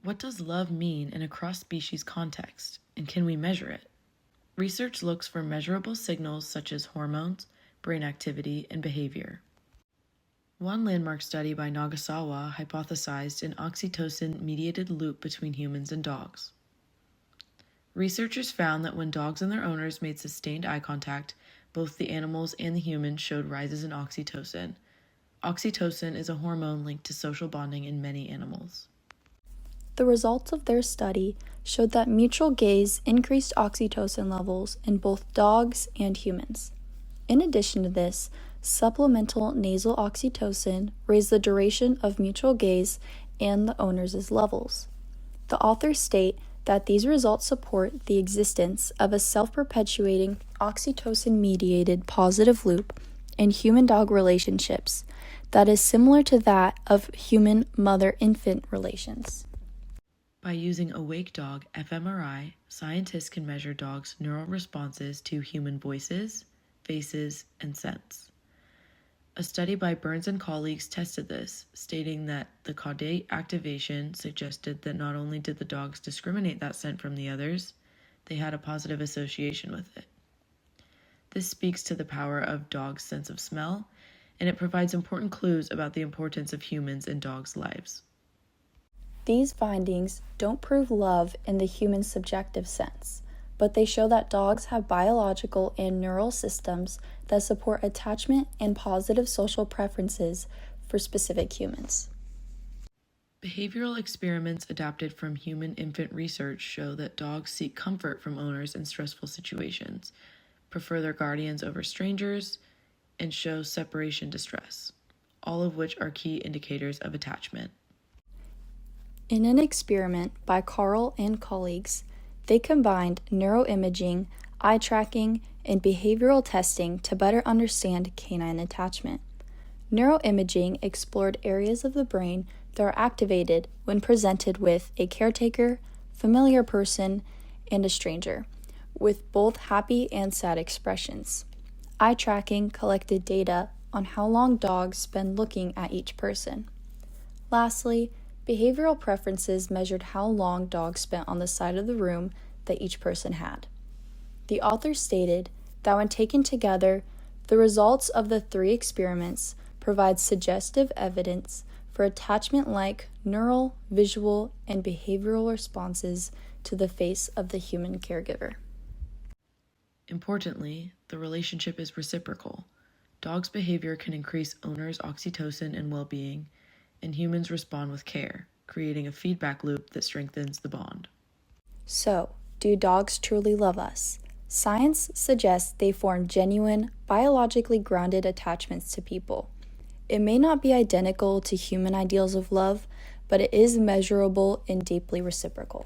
What does love mean in a cross-species context, and can we measure it? Research looks for measurable signals such as hormones, brain activity, and behavior. One landmark study by Nagasawa hypothesized an oxytocin-mediated loop between humans and dogs. Researchers found that when dogs and their owners made sustained eye contact, both the animals and the humans showed rises in oxytocin. Oxytocin is a hormone linked to social bonding in many animals. The results of their study showed that mutual gaze increased oxytocin levels in both dogs and humans. In addition to this, supplemental nasal oxytocin raised the duration of mutual gaze and the owner's levels. The authors state that these results support the existence of a self-perpetuating oxytocin-mediated positive loop in human-dog relationships that is similar to that of human mother-infant relations. By using awake dog fMRI, scientists can measure dogs' neural responses to human voices, faces, and scents. A study by Burns and colleagues tested this, stating that the caudate activation suggested that not only did the dogs discriminate that scent from the others, they had a positive association with it. This speaks to the power of dogs' sense of smell, and it provides important clues about the importance of humans in dogs' lives. These findings don't prove love in the human subjective sense, but they show that dogs have biological and neural systems that support attachment and positive social preferences for specific humans. Behavioral experiments adapted from human-infant research show that dogs seek comfort from owners in stressful situations, prefer their guardians over strangers, and show separation distress, all of which are key indicators of attachment. In an experiment by Carl and colleagues, they combined neuroimaging, eye tracking, and behavioral testing to better understand canine attachment. Neuroimaging explored areas of the brain that are activated when presented with a caretaker, familiar person, and a stranger, with both happy and sad expressions. Eye tracking collected data on how long dogs spend looking at each person. Lastly, behavioral preferences measured how long dogs spent on the side of the room that each person had. The authors stated that when taken together, the results of the 3 experiments provide suggestive evidence for attachment-like neural, visual, and behavioral responses to the face of the human caregiver. Importantly, the relationship is reciprocal. Dogs' behavior can increase owners' oxytocin and well-being, and humans respond with care, creating a feedback loop that strengthens the bond. So, do dogs truly love us? Science suggests they form genuine, biologically grounded attachments to people. It may not be identical to human ideals of love, but it is measurable and deeply reciprocal.